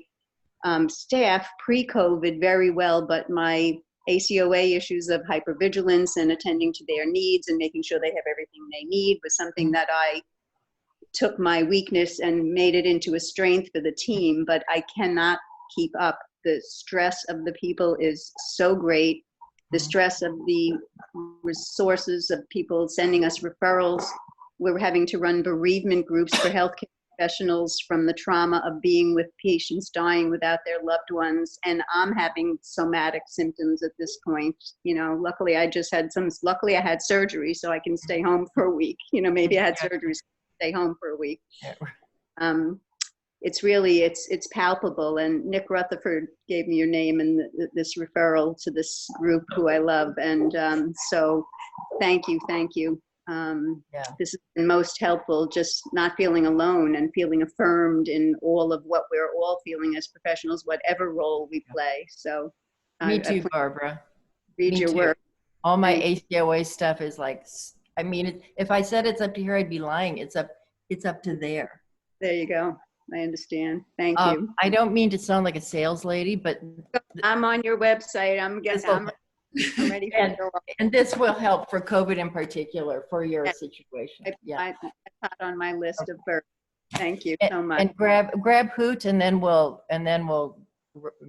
staff pre-COVID very well, but my ACOA issues of hypervigilance and attending to their needs and making sure they have everything they need was something that I took my weakness and made it into a strength for the team, but I cannot keep up. The stress of the people is so great. The stress of the resources of people sending us referrals. We're having to run bereavement groups for healthcare professionals from the trauma of being with patients dying without their loved ones. And I'm having somatic symptoms at this point. Luckily I had surgery, so I can stay home for a week. Maybe I had surgery, so I can stay home for a week. It's really, it's palpable. And Nick Rutherford gave me your name and this referral to this group who I love. And so thank you. This has been most helpful, just not feeling alone and feeling affirmed in all of what we're all feeling as professionals, whatever role we play. So me too, Barbara. Read your work. All my ACOA stuff is like, if I said it's up to here, I'd be lying. It's up to there. There you go. I understand. Thank you. I don't mean to sound like a sales lady, but I'm on your website. I'm ready for and this will help for COVID in particular for your situation. I put on my list of births. Thank you so much. And grab Hoot, and then we'll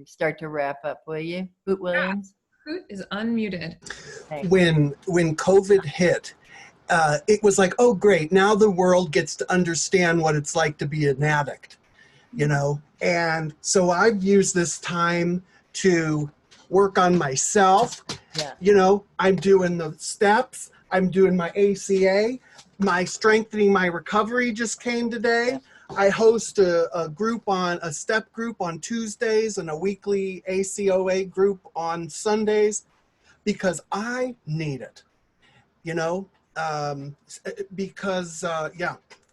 start to wrap up. Will you, Hoot Williams? Hoot is unmuted. When COVID hit, it was like, oh great, now the world gets to understand what it's like to be an addict, and so I've used this time to work on myself. I'm doing the steps, I'm doing my ACA, my strengthening my recovery just came today. I host a step group on Tuesdays and a weekly ACOA group on Sundays because I need it,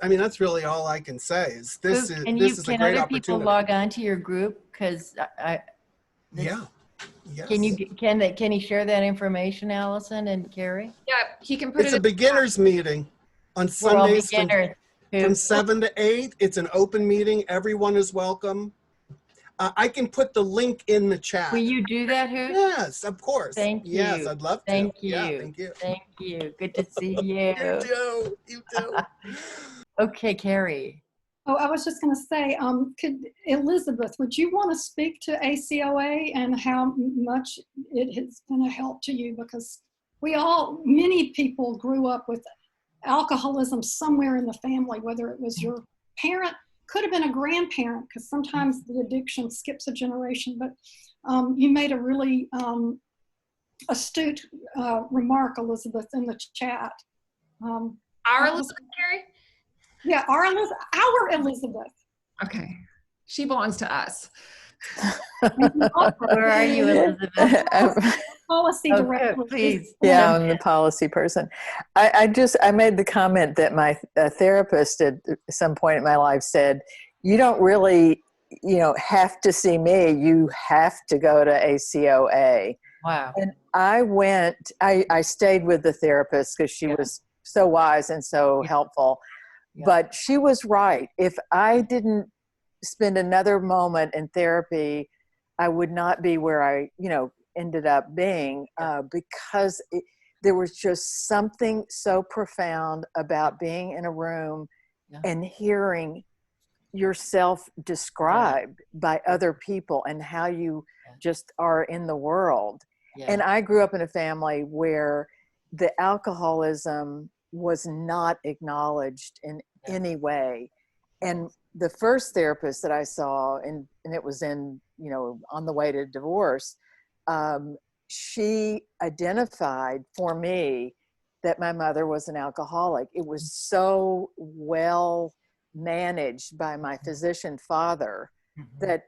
that's really all I can say is this is a great opportunity. Can other people log on to your group? Because Can he share that information, Allison and Carey? Yeah, he can put It's a beginners meeting on Sundays from 7 to 8. It's an open meeting. Everyone is welcome. I can put the link in the chat. Will you do that, Hoot? Yes, of course. Thank you. Yes, I'd love to. Thank you. Yeah, thank you. Thank you. Good to see you. You too. Okay, Carey. Oh, I was just going to say, Elizabeth, would you want to speak to ACOA and how much it has been a help to you? Because many people grew up with alcoholism somewhere in the family, whether it was your parent, could have been a grandparent, because sometimes the addiction skips a generation. But you made a really astute remark, Elizabeth, in the chat. Our Elizabeth, Carey? Yeah, our Elizabeth. Okay. She belongs to us. Where are you, Elizabeth? Policy director. Please. Yeah, I'm the policy person. I made the comment that my therapist at some point in my life said, you don't really, have to see me. You have to go to ACOA. Wow. And I stayed with the therapist because she was so wise and so helpful. Yeah. But she was right. If I didn't spend another moment in therapy, I would not be where I, ended up being, because there was just something so profound about being in a room and hearing yourself described by other people and how you just are in the world. And I grew up in a family where the alcoholism was not acknowledged in any way. And the first therapist that I saw, and it was on the way to divorce, she identified for me that my mother was an alcoholic. It was so well managed by my physician father that,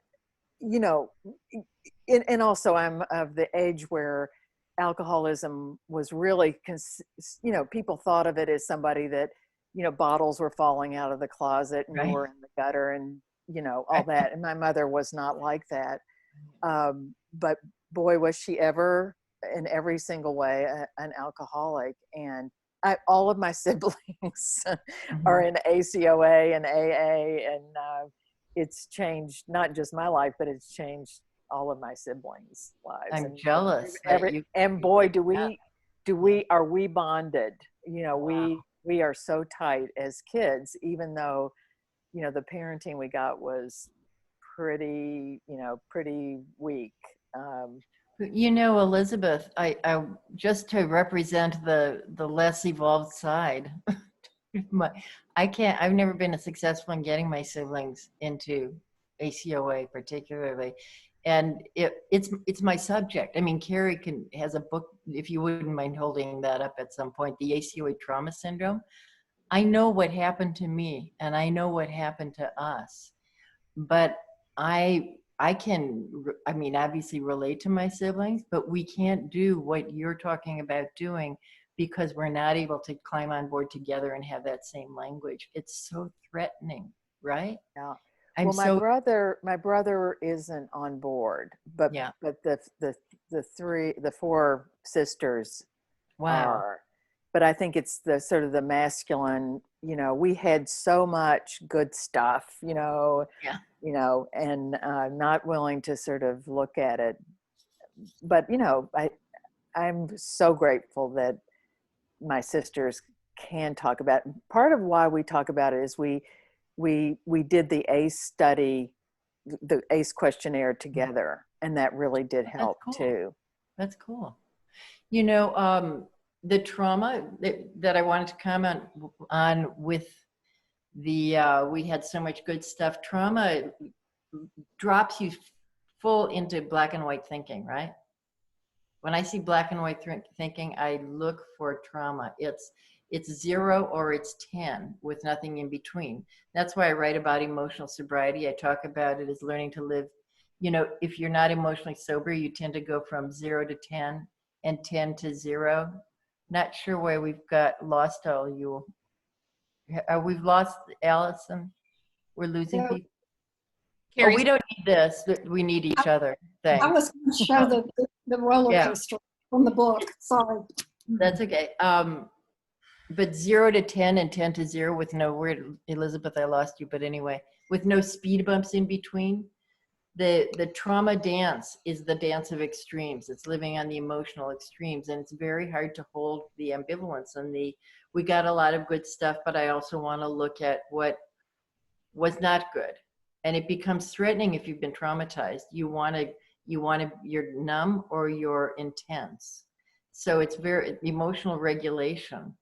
and also I'm of the age where alcoholism was really, people thought of it as somebody that, bottles were falling out of the closet and you were in the gutter and, all that. And my mother was not like that. But boy, was she ever in every single way an alcoholic. And all of my siblings are in ACOA and AA, and it's changed not just my life, but it's changed all of my siblings' lives. I'm jealous. And boy, are we bonded? We are so tight as kids, even though, the parenting we got was pretty weak. Elizabeth, I just to represent the less evolved side. I've never been successful in getting my siblings into ACOA particularly. And it's my subject. I mean, Carey has a book, if you wouldn't mind holding that up at some point, the ACOA trauma syndrome. I know what happened to me and I know what happened to us, but I can, obviously relate to my siblings, but we can't do what you're talking about doing because we're not able to climb on board together and have that same language. It's so threatening, right? Yeah. My brother isn't on board, but the four sisters are. But I think it's the sort of the masculine, we had so much good stuff, and not willing to sort of look at it. But, I'm so grateful that my sisters can talk about it. Part of why we talk about it is we did the ACE study, the ACE questionnaire together, and that really did help too. That's cool. The trauma that I wanted to comment on with we had so much good stuff. Trauma drops you full into black and white thinking, right? When I see black and white thinking, I look for trauma. It's 0 or it's 10 with nothing in between. That's why I write about emotional sobriety. I talk about it as learning to live. If you're not emotionally sober, you tend to go from 0 to 10 and 10 to 0. Not sure why we've lost all you. We've lost Allison. We're losing people. Carey's, we don't need this. We need each other. Thanks. I was going to show the roller coaster from the book. Sorry. That's okay. But 0 to 10 and 10 to 0 with no word. Elizabeth, I lost you. But anyway, with no speed bumps in between. The trauma dance is the dance of extremes. It's living on the emotional extremes, and it's very hard to hold the ambivalence. And we got a lot of good stuff, but I also want to look at what was not good. And it becomes threatening if you've been traumatized. You're numb or you're intense. So it's emotional regulation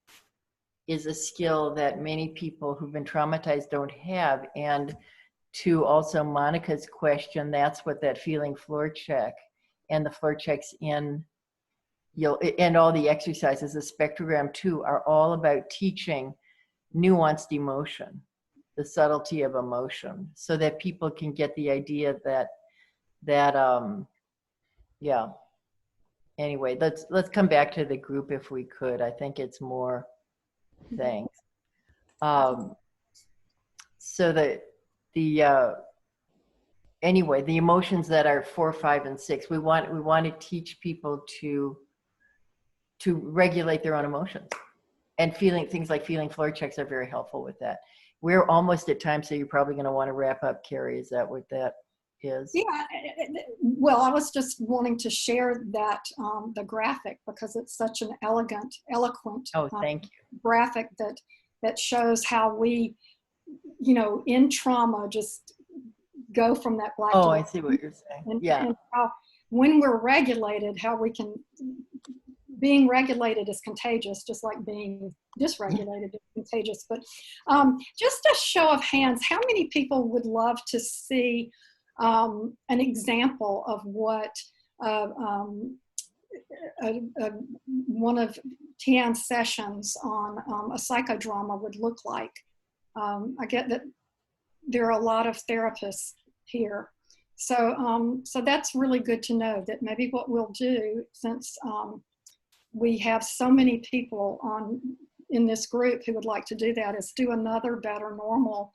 is a skill that many people who've been traumatized don't have. And to also Monica's question, that's what that feeling floor check and the floor checks and all the exercises, the spectrogram too, are all about teaching nuanced emotion, the subtlety of emotion, so that people can get the idea that anyway, let's come back to the group if we could. I think it's more things. So anyway, the emotions that are 4, 5, and 6, we want to teach people to to regulate their own emotions. And things like feeling floor checks are very helpful with that. We're almost at time, so you're probably going to want to wrap up, Carey. Is that what that is? Yeah, well, I was just wanting to share that, the graphic, because it's such an eloquent Thank you. graphic that shows how we, in trauma, just go from that black to I white. see what you're saying. And how, when we're regulated, how we can, being regulated is contagious, just like being dysregulated is contagious. But just a show of hands, how many people would love to see an example of what one of Tian's sessions on a psychodrama would look like? I get that there are a lot of therapists here. So that's really good to know, that maybe what we'll do, since we have so many people in this group who would like to do that, is do another Better Normal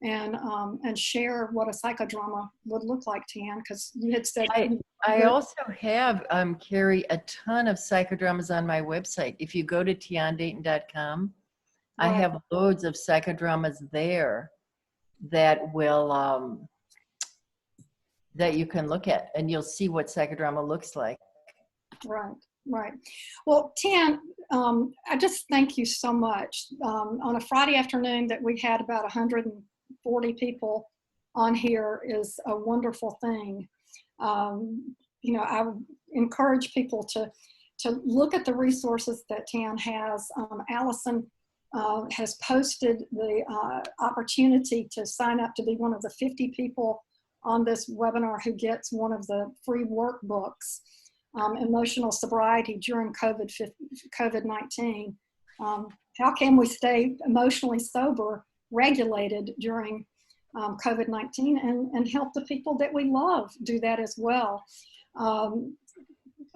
and share what a psychodrama would look like, Tian, because you had said. I also have, Carey, a ton of psychodramas on my website. If you go to tiandayton.com, I have loads of psychodramas there that will, that you can look at, and you'll see what psychodrama looks like. Right. Well, Tian, I just thank you so much. On a Friday afternoon that we had about 140 people on here is a wonderful thing. I encourage people to look at the resources that Tian has. Allison has posted the opportunity to sign up to be one of the 50 people on this webinar who gets one of the free workbooks, Emotional Sobriety During COVID-19. How can we stay emotionally sober, regulated during COVID-19, and help the people that we love do that as well?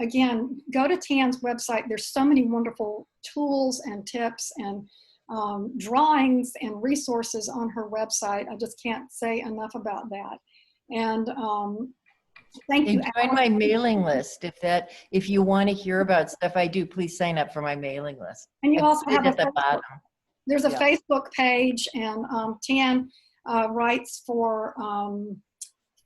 Again, go to Tian's website. There's so many wonderful tools and tips and drawings and resources on her website. I just can't say enough about that. And thank you. Join my mailing list. If you want to hear about stuff I do, please sign up for my mailing list. And you also have at the bottom. There's a Facebook page, and Tian writes for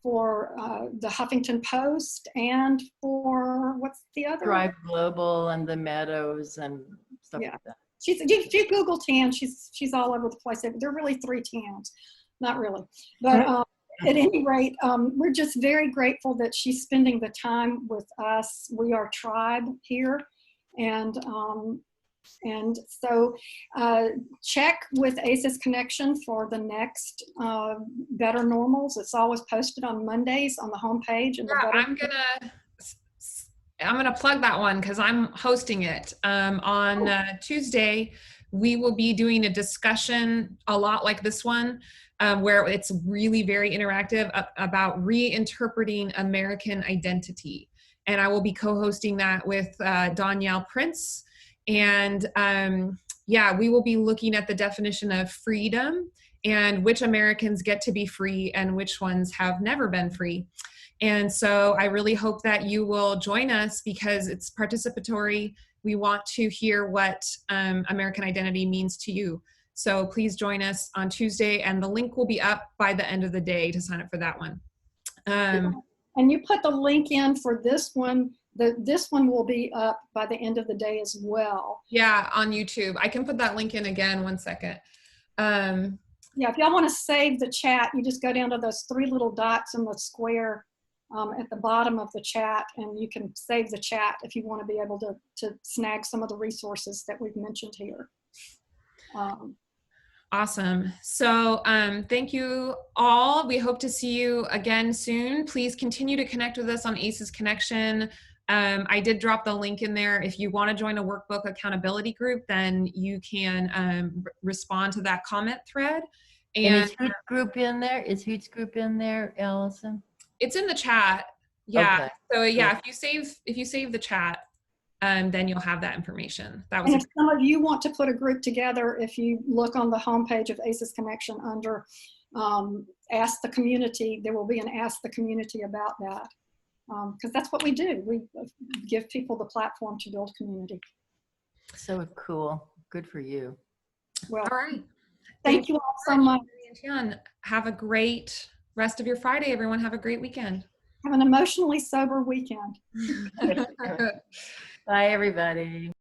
the Huffington Post and for, what's the other? Thrive Global and the Meadows and stuff like that. If you Google Tian, she's all over the place. There are really 3 Tians, not really, but. At any rate, we're just very grateful that she's spending the time with us. We are tribe here, and so check with ACEs Connection for the next Better Normals. It's always posted on Mondays on the homepage. And I'm gonna plug that one because I'm hosting it on Tuesday. We will be doing a discussion a lot like this one, where it's really very interactive about reinterpreting American identity. And I will be co-hosting that with Danielle Prince. And we will be looking at the definition of freedom and which Americans get to be free and which ones have never been free. And so I really hope that you will join us because it's participatory. We want to hear what American identity means to you. So please join us on Tuesday, and the link will be up by the end of the day to sign up for that one. And you put the link in for this one. This one will be up by the end of the day as well. Yeah, on YouTube. I can put that link in again, 1 second. If y'all want to save the chat, you just go down to those 3 little dots in the square at the bottom of the chat, and you can save the chat if you want to be able to snag some of the resources that we've mentioned here. Awesome. So thank you all. We hope to see you again soon. Please continue to connect with us on ACEs Connection. I did drop the link in there. If you want to join a workbook accountability group, then you can respond to that comment thread. And is Hoot's group in there? Is Hoot's group in there, Allison? It's in the chat. Yeah. Okay. So yeah, if you save the chat, then you'll have that information. That was. And if some of you want to put a group together, if you look on the homepage of ACEs Connection under Ask the Community, there will be an Ask the Community about that. because that's what we do. We give people the platform to build community. So cool. Good for you. Well, All right. thank you all so much. Tian. Have a great rest of your Friday, everyone. Have a great weekend. Have an emotionally sober weekend. Bye, everybody.